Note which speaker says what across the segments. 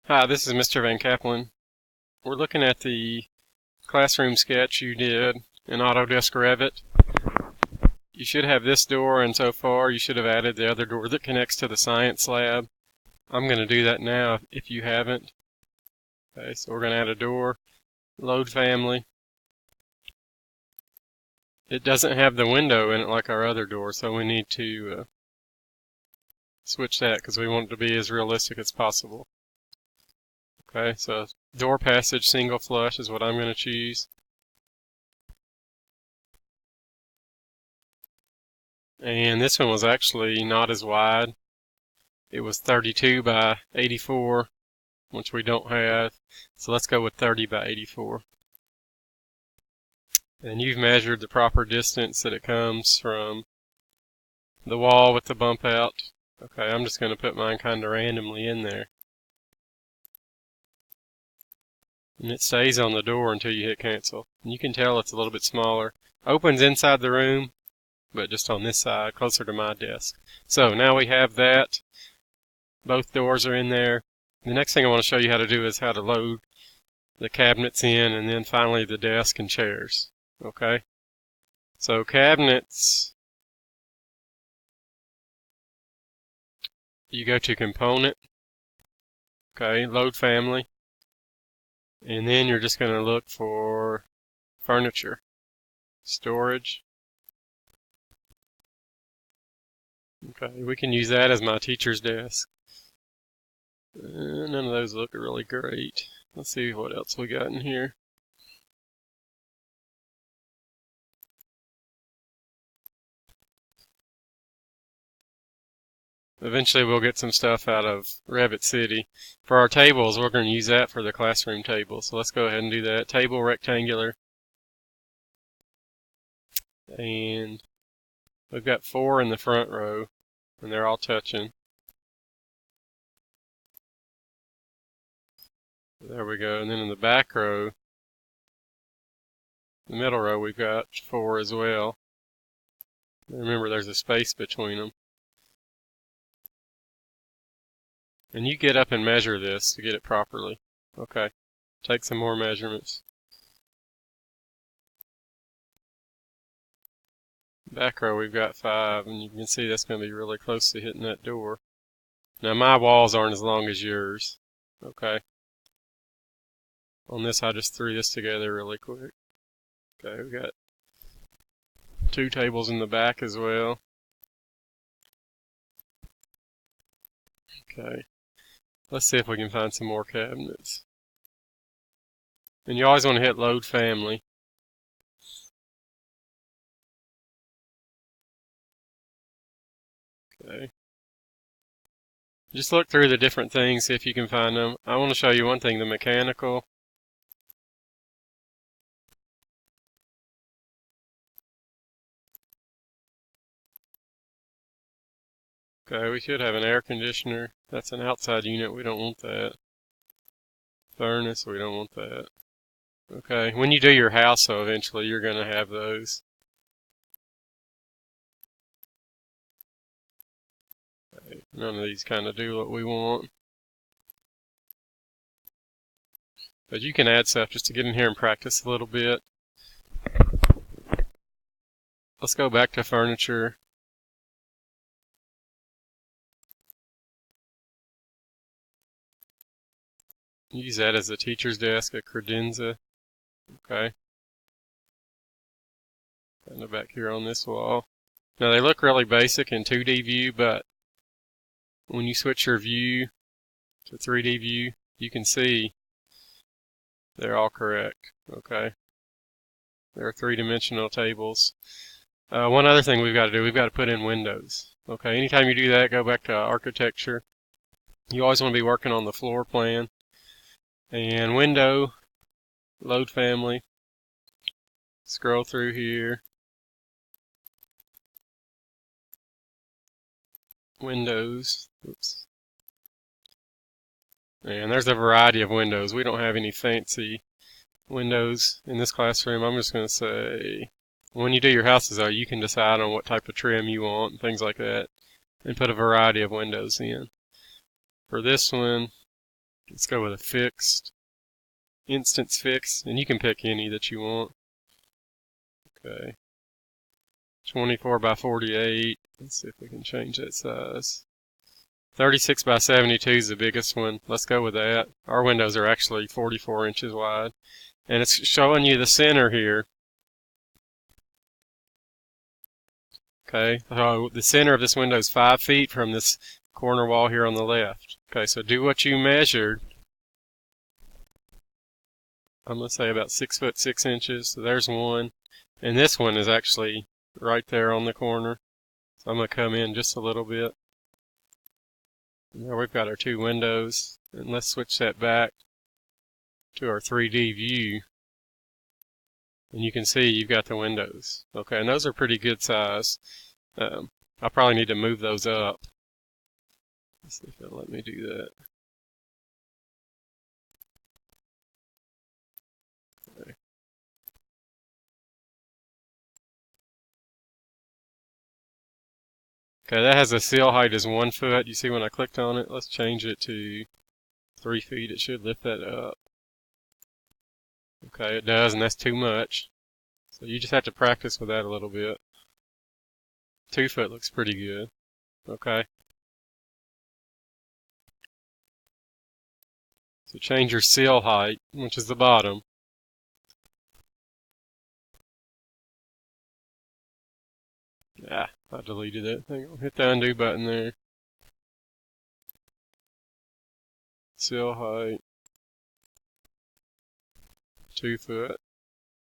Speaker 1: Hi, this is Mr. Van Kaplan. We're looking at the classroom sketch you did in Autodesk Revit. You should have this door, and so far you should have added the other door that connects to the science lab. I'm going to do that now if you haven't. Okay, so we're going to add a door, load family. It doesn't have the window in it like our other door, so we need to switch that because we want it to be as realistic as possible. Okay, so door passage single flush is what I'm going to choose. And this one was actually not as wide. It was 32 by 84, which we don't have. So let's go with 30 by 84. And you've measured the proper distance that it comes from the wall with the bump out. Okay, I'm just going to put mine kind of randomly in there. And it stays on the door until you hit cancel. And you can tell it's a little bit smaller. Opens inside the room, but just on this side, closer to my desk. So now we have that. Both doors are in there. The next thing I want to show you how to do is how to load the cabinets in, and then finally the desk and chairs. Okay? So cabinets, you go to component, okay, load family, and then you're just going to look for furniture, storage. Okay, we can use that as my teacher's desk. None of those look really great. Let's see what else we got in here. Eventually we'll get some stuff out of Revit City. For our tables, we're going to use that for the classroom table. So let's go ahead and do that. Table rectangular. And we've got 4 in the front row, and they're all touching. There we go. And then in the back row, the middle row, we've got 4 as well. Remember, there's a space between them. And you get up and measure this to get it properly. Okay. Take some more measurements. Back row, we've got 5, and you can see that's going to be really close to hitting that door. Now, my walls aren't as long as yours. Okay. On this, I just threw this together really quick. Okay, we got 2 tables in the back as well. Okay. Let's see if we can find some more cabinets. And you always want to hit load family. Okay. Just look through the different things, see if you can find them. I want to show you one thing, the mechanical. Okay, we should have an air conditioner. That's an outside unit, we don't want that. Furnace, we don't want that. Okay, when you do your house, though, eventually you're going to have those. Okay, none of these kind of do what we want. But you can add stuff just to get in here and practice a little bit. Let's go back to furniture. Use that as a teacher's desk, a credenza. Okay. Kind of back here on this wall. Now they look really basic in 2D view, but when you switch your view to 3D view, you can see they're all correct. Okay. They're 3-dimensional tables. One other thing we've got to do, we've got to put in windows. Okay, anytime you do that, go back to architecture. You always want to be working on the floor plan. And window, load family, scroll through here, windows, oops. And there's a variety of windows. We don't have any fancy windows in this classroom. I'm just going to say, when you do your houses though, you can decide on what type of trim you want and things like that, and put a variety of windows in. For this one, Let's go with a fixed, instance fix, and you can pick any that you want. Okay. 24 by 48. Let's see if we can change that size. 36 by 72 is the biggest one. Let's go with that. Our windows are actually 44 inches wide. And it's showing you the center here. Okay, so the center of this window is 5 feet from this corner wall here on the left. Okay, so do what you measured. I'm going to say about 6 foot 6 inches. So there's one. And this one is actually right there on the corner. So I'm going to come in just a little bit. Now we've got our two windows. And let's switch that back to our 3D view. And you can see you've got the windows. Okay, and those are pretty good size. I'll probably need to move those up. Let's see if it'll let me do that. Okay. Okay, that has a seal height as 1 foot. You see when I clicked on it? Let's change it to 3 feet. It should lift that up. Okay, it does, and that's too much. So you just have to practice with that a little bit. 2 foot looks pretty good. Okay. So change your seal height, which is the bottom. Yeah, I deleted that thing. Hit the undo button there. Seal height. 2 foot.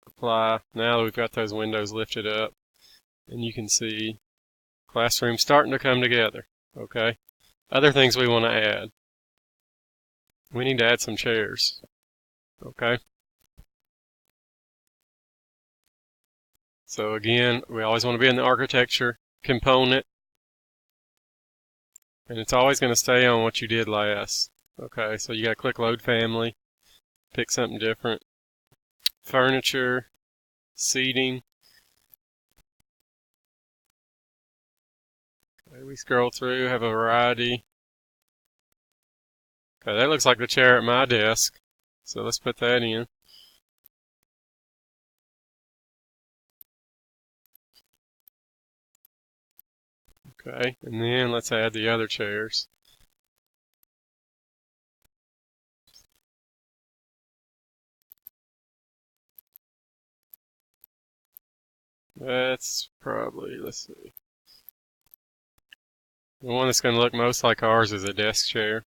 Speaker 1: Apply. Now we've got those windows lifted up, and you can see classroom starting to come together. Okay. Other things we want to add. We need to add some chairs. Okay. So again, we always want to be in the architecture component, and it's always going to stay on what you did last. Okay, so you got to click load family, pick something different. Furniture, seating. Okay, we scroll through, have a variety. Okay, that looks like the chair at my desk, so let's put that in. Okay, and then let's add the other chairs. That's probably, let's see. The one that's going to look most like ours is a desk chair.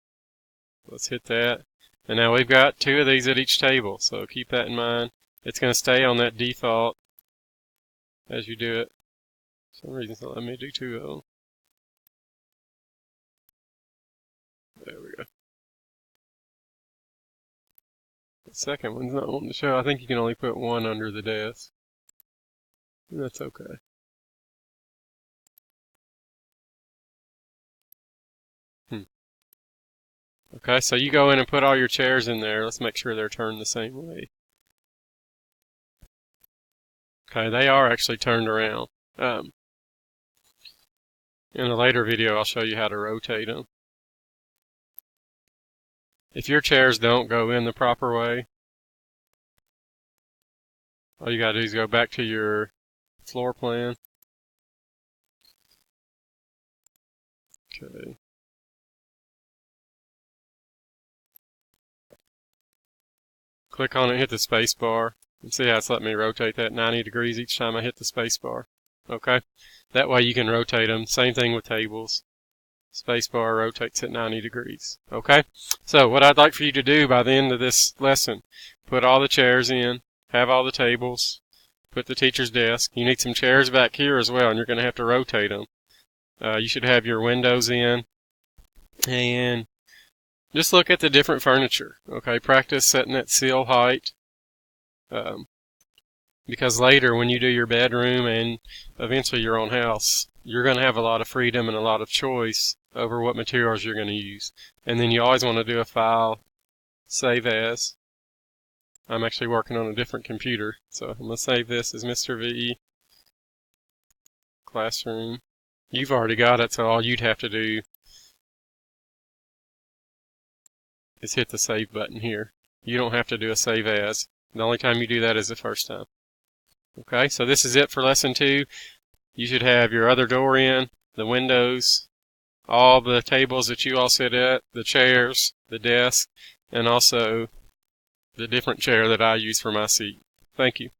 Speaker 1: Let's hit that. And now we've got 2 of these at each table, so keep that in mind. It's going to stay on that default as you do it. For some reason it's not letting me do 2 of them. There we go. The second one's not wanting to show. I think you can only put 1 under the desk. That's okay. Okay, so you go in and put all your chairs in there. Let's make sure they're turned the same way. Okay, they are actually turned around. In a later video, I'll show you how to rotate them. If your chairs don't go in the proper way, all you gotta do is go back to your floor plan. Okay. Click on it, hit the space bar, and see how it's letting me rotate that 90 degrees each time I hit the space bar. Okay? That way you can rotate them. Same thing with tables. Space bar rotates at 90 degrees. Okay? So what I'd like for you to do by the end of this lesson, put all the chairs in, have all the tables, put the teacher's desk. You need some chairs back here as well, and you're going to have to rotate them. You should have your windows in, and just look at the different furniture. Okay, practice setting that seal height, because later when you do your bedroom and eventually your own house, you're going to have a lot of freedom and a lot of choice over what materials you're going to use. And then you always want to do a file, save as. I'm actually working on a different computer, so I'm going to save this as Mr. V Classroom. You've already got it, so all you'd have to do is hit the save button here. You don't have to do a save as. The only time you do that is the first time. Okay, so this is it for lesson 2. You should have your other door in, the windows, all the tables that you all sit at, the chairs, the desk, and also the different chair that I use for my seat. Thank you.